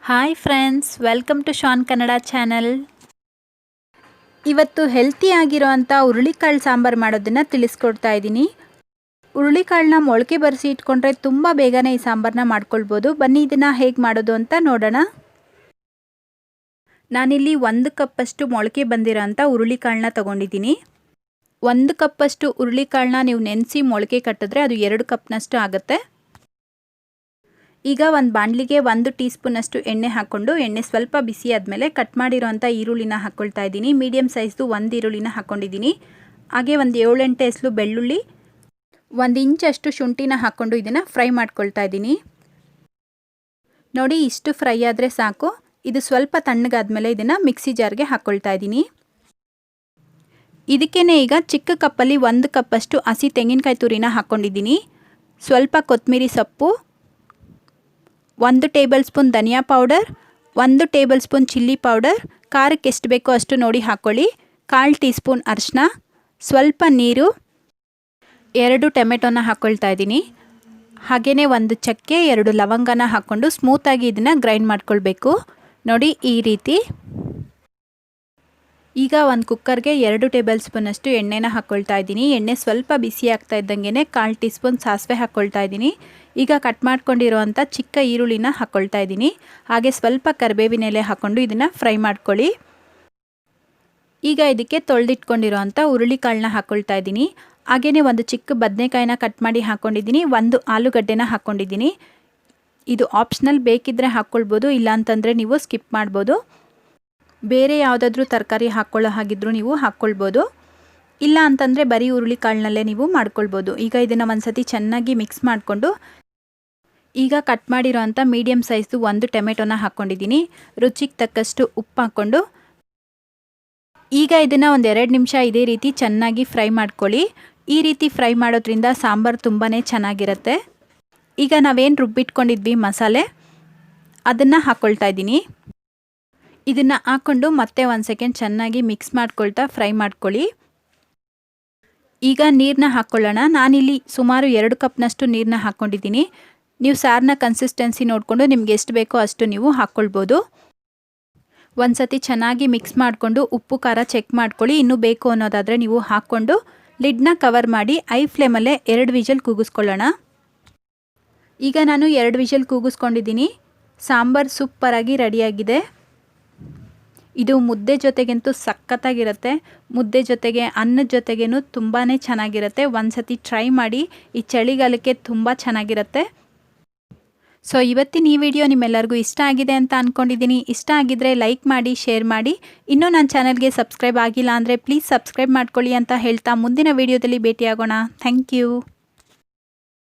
Hi friends, welcome to Shaan Kannada channel. ಇವತ್ತು healthy ಆಗಿರೋಂಥ ಹುರುಳಿಕಾಳು ಸಾಂಬಾರು ಮಾಡೋದನ್ನು ತಿಳಿಸ್ಕೊಡ್ತಾ ಇದ್ದೀನಿ. ಹುರುಳಿಕಾಳನ್ನ ಮೊಳಕೆ ಬರೆಸಿ ಇಟ್ಕೊಂಡ್ರೆ ತುಂಬ ಬೇಗನೆ ಈ ಸಾಂಬಾರನ್ನ ಮಾಡ್ಕೊಳ್ಬೋದು. ಬನ್ನಿ ಇದನ್ನು ಹೇಗೆ ಮಾಡೋದು ಅಂತ ನೋಡೋಣ. ನಾನಿಲ್ಲಿ 1 ಕಪ್ಪಷ್ಟು ಮೊಳಕೆ ಬಂದಿರೋಂಥ ಹುರುಳಿಕಾಳನ್ನ ತೊಗೊಂಡಿದ್ದೀನಿ. 1 ಕಪ್ಪಷ್ಟು ಹುರುಳಿಕಾಳನ್ನ ನೀವು ನೆನೆಸಿ ಮೊಳಕೆ ಕಟ್ಟಿದ್ರೆ ಅದು 2 ಕಪ್ನಷ್ಟು ಆಗುತ್ತೆ. ಈಗ ಒಂದು ಬಾಣಲಿಗೆ 1 ಟೀ ಸ್ಪೂನಷ್ಟು ಎಣ್ಣೆ ಹಾಕ್ಕೊಂಡು ಎಣ್ಣೆ ಸ್ವಲ್ಪ ಬಿಸಿ ಆದಮೇಲೆ ಕಟ್ ಮಾಡಿರೋಂಥ ಈರುಳ್ಳಿನ ಹಾಕ್ಕೊಳ್ತಾ ಇದ್ದೀನಿ. ಮೀಡಿಯಮ್ ಸೈಜ್ದು 1 ಈರುಳ್ಳಿನ ಹಾಕ್ಕೊಂಡಿದ್ದೀನಿ. ಹಾಗೆ ಒಂದು 7-8 ಎಸಳು ಬೆಳ್ಳುಳ್ಳಿ, 1 ಇಂಚಷ್ಟು ಶುಂಠಿನ ಹಾಕ್ಕೊಂಡು ಇದನ್ನು ಫ್ರೈ ಮಾಡ್ಕೊಳ್ತಾ ಇದ್ದೀನಿ. ನೋಡಿ, ಇಷ್ಟು ಫ್ರೈ ಆದರೆ ಸಾಕು. ಇದು ಸ್ವಲ್ಪ ತಣ್ಣಗಾದ್ಮೇಲೆ ಇದನ್ನು ಮಿಕ್ಸಿ ಜಾರ್ಗೆ ಹಾಕ್ಕೊಳ್ತಾ ಇದ್ದೀನಿ. ಇದಕ್ಕೇನೆ ಈಗ ಚಿಕ್ಕ ಕಪ್ಪಲ್ಲಿ 1 ಕಪ್ಪಷ್ಟು ಹಸಿ ತೆಂಗಿನಕಾಯಿ ತುರಿನ ಹಾಕ್ಕೊಂಡಿದ್ದೀನಿ. ಸ್ವಲ್ಪ ಕೊತ್ತಂಬರಿ ಸೊಪ್ಪು, 1 ಟೇಬಲ್ ಸ್ಪೂನ್ ಧನಿಯಾ powder, 1 tablespoon chilli powder, ಖಾರಕ್ಕೆ ಎಷ್ಟು ಬೇಕೋ ಅಷ್ಟು ನೋಡಿ ಹಾಕ್ಕೊಳ್ಳಿ. 1/4 ಟೀ ಸ್ಪೂನ್ ಅರಿಶಿನ, ಸ್ವಲ್ಪ ನೀರು, 2 ಟೊಮೆಟೊನ ಹಾಕ್ಕೊಳ್ತಾ ಇದ್ದೀನಿ. ಹಾಗೆಯೇ 1 ಚಕ್ಕೆ, 2 ಲವಂಗನ ಹಾಕ್ಕೊಂಡು ಸ್ಮೂತಾಗಿ ಇದನ್ನು ಗ್ರೈಂಡ್ ಮಾಡ್ಕೊಳ್ಬೇಕು. ನೋಡಿ, ಈ ರೀತಿ. ಈಗ ಒಂದು ಕುಕ್ಕರ್ಗೆ 2 ಟೇಬಲ್ ಸ್ಪೂನಷ್ಟು ಎಣ್ಣೆನ ಹಾಕ್ಕೊಳ್ತಾ ಇದ್ದೀನಿ. ಎಣ್ಣೆ ಸ್ವಲ್ಪ ಬಿಸಿ ಆಗ್ತಾ ಇದ್ದಂಗೆ 1/4 ಟೀ ಸ್ಪೂನ್ ಸಾಸಿವೆ ಹಾಕ್ಕೊಳ್ತಾ ಇದ್ದೀನಿ. ಈಗ ಕಟ್ ಮಾಡ್ಕೊಂಡಿರೋವಂಥ ಚಿಕ್ಕ ಈರುಳ್ಳಿನ ಹಾಕ್ಕೊಳ್ತಾ ಇದ್ದೀನಿ. ಹಾಗೆ ಸ್ವಲ್ಪ ಕರಿಬೇವಿನ ಎಲೆ ಹಾಕ್ಕೊಂಡು ಇದನ್ನು ಫ್ರೈ ಮಾಡ್ಕೊಳ್ಳಿ. ಈಗ ಇದಕ್ಕೆ ತೊಳೆದಿಟ್ಕೊಂಡಿರೋವಂಥ ಹುರುಳಿಕಾಳನ್ನ ಹಾಕ್ಕೊಳ್ತಾ ಇದ್ದೀನಿ. ಹಾಗೆಯೇ 1 ಚಿಕ್ಕ ಬದನೆಕಾಯಿನ ಕಟ್ ಮಾಡಿ ಹಾಕ್ಕೊಂಡಿದ್ದೀನಿ. 1 ಆಲೂಗಡ್ಡೆನ ಹಾಕ್ಕೊಂಡಿದ್ದೀನಿ. ಇದು ಆಪ್ಷನಲ್, ಬೇಕಿದ್ದರೆ ಹಾಕ್ಕೊಳ್ಬೋದು, ಇಲ್ಲಾಂತಂದರೆ ನೀವು ಸ್ಕಿಪ್ ಮಾಡ್ಬೋದು. ಬೇರೆ ಯಾವುದಾದ್ರೂ ತರಕಾರಿ ಹಾಕ್ಕೊಳ್ಳೋ ಹಾಗಿದ್ರೂ ನೀವು ಹಾಕ್ಕೊಳ್ಬೋದು, ಇಲ್ಲ ಅಂತಂದರೆ ಬರೀ ಹುರುಳಿಕಾಳನ್ನಲ್ಲೇ ನೀವು ಮಾಡ್ಕೊಳ್ಬೋದು. ಈಗ ಇದನ್ನು ಒಂದು ಸತಿ ಚೆನ್ನಾಗಿ ಮಿಕ್ಸ್ ಮಾಡಿಕೊಂಡು ಈಗ ಕಟ್ ಮಾಡಿರೋಂಥ ಮೀಡಿಯಮ್ ಸೈಜ್ದು 1 ಟೊಮೆಟೊನ ಹಾಕ್ಕೊಂಡಿದ್ದೀನಿ. ರುಚಿಗೆ ತಕ್ಕಷ್ಟು ಉಪ್ಪು ಹಾಕ್ಕೊಂಡು ಈಗ ಇದನ್ನು ಒಂದು 2 ನಿಮಿಷ ಇದೇ ರೀತಿ ಚೆನ್ನಾಗಿ ಫ್ರೈ ಮಾಡ್ಕೊಳ್ಳಿ. ಈ ರೀತಿ ಫ್ರೈ ಮಾಡೋದ್ರಿಂದ ಸಾಂಬಾರು ತುಂಬಾ ಚೆನ್ನಾಗಿರುತ್ತೆ. ಈಗ ನಾವೇನು ರುಬ್ಬಿಟ್ಕೊಂಡಿದ್ವಿ ಮಸಾಲೆ, ಅದನ್ನು ಹಾಕ್ಕೊಳ್ತಾ ಇದ್ದೀನಿ. ಇದನ್ನು ಹಾಕ್ಕೊಂಡು ಮತ್ತೆ 1 ಸೆಕೆಂಡ್ ಚೆನ್ನಾಗಿ ಮಿಕ್ಸ್ ಮಾಡ್ಕೊಳ್ತಾ ಫ್ರೈ ಮಾಡ್ಕೊಳ್ಳಿ. ಈಗ ನೀರನ್ನ ಹಾಕ್ಕೊಳ್ಳೋಣ. ನಾನಿಲ್ಲಿ ಸುಮಾರು 2 ಕಪ್ನಷ್ಟು ನೀರನ್ನ ಹಾಕ್ಕೊಂಡಿದ್ದೀನಿ. ನೀವು ಸಾರನ್ನ ಕನ್ಸಿಸ್ಟೆನ್ಸಿ ನೋಡಿಕೊಂಡು ನಿಮ್ಗೆ ಎಷ್ಟು ಬೇಕೋ ಅಷ್ಟು ನೀವು ಹಾಕ್ಕೊಳ್ಬೋದು. ಒಂದು ಸತಿ ಚೆನ್ನಾಗಿ ಮಿಕ್ಸ್ ಮಾಡಿಕೊಂಡು ಉಪ್ಪು ಖಾರ ಚೆಕ್ ಮಾಡ್ಕೊಳ್ಳಿ. ಇನ್ನೂ ಬೇಕು ಅನ್ನೋದಾದರೆ ನೀವು ಹಾಕ್ಕೊಂಡು ಲಿಡ್ನ ಕವರ್ ಮಾಡಿ ಐ ಫ್ಲೇಮಲ್ಲೇ 2 ವಿಷಲ್ ಕೂಗಿಸ್ಕೊಳ್ಳೋಣ. ಈಗ ನಾನು 2 ವಿಷಲ್ ಕೂಗಿಸ್ಕೊಂಡಿದ್ದೀನಿ. ಸಾಂಬಾರು ಸೂಪರಾಗಿ ರೆಡಿಯಾಗಿದೆ. ಇದು ಮುದ್ದೆ ಜೊತೆಗಂತೂ ಸಖತ್ತಾಗಿರುತ್ತೆ. ಮುದ್ದೆ ಜೊತೆಗೆ, ಅನ್ನದ ಜೊತೆಗೇನು ತುಂಬಾ ಚೆನ್ನಾಗಿರುತ್ತೆ. ಒಂದು ಸತಿ ಟ್ರೈ ಮಾಡಿ, ಈ ಚಳಿಗಾಲಕ್ಕೆ ತುಂಬ ಚೆನ್ನಾಗಿರುತ್ತೆ. ಸೊ ಇವತ್ತಿನ ಈ ವಿಡಿಯೋ ನಿಮ್ಮೆಲ್ಲರಿಗೂ ಇಷ್ಟ ಆಗಿದೆ ಅಂತ ಅಂದ್ಕೊಂಡಿದ್ದೀನಿ. ಇಷ್ಟ ಆಗಿದ್ದರೆ ಲೈಕ್ ಮಾಡಿ, ಶೇರ್ ಮಾಡಿ. ಇನ್ನೂ ನನ್ನ ಚಾನಲ್ಗೆ ಸಬ್ಸ್ಕ್ರೈಬ್ ಆಗಿಲ್ಲ ಅಂದರೆ ಪ್ಲೀಸ್ ಸಬ್ಸ್ಕ್ರೈಬ್ ಮಾಡ್ಕೊಳ್ಳಿ ಅಂತ ಹೇಳ್ತಾ ಮುಂದಿನ ವಿಡಿಯೋದಲ್ಲಿ ಭೇಟಿಯಾಗೋಣ. Thank you.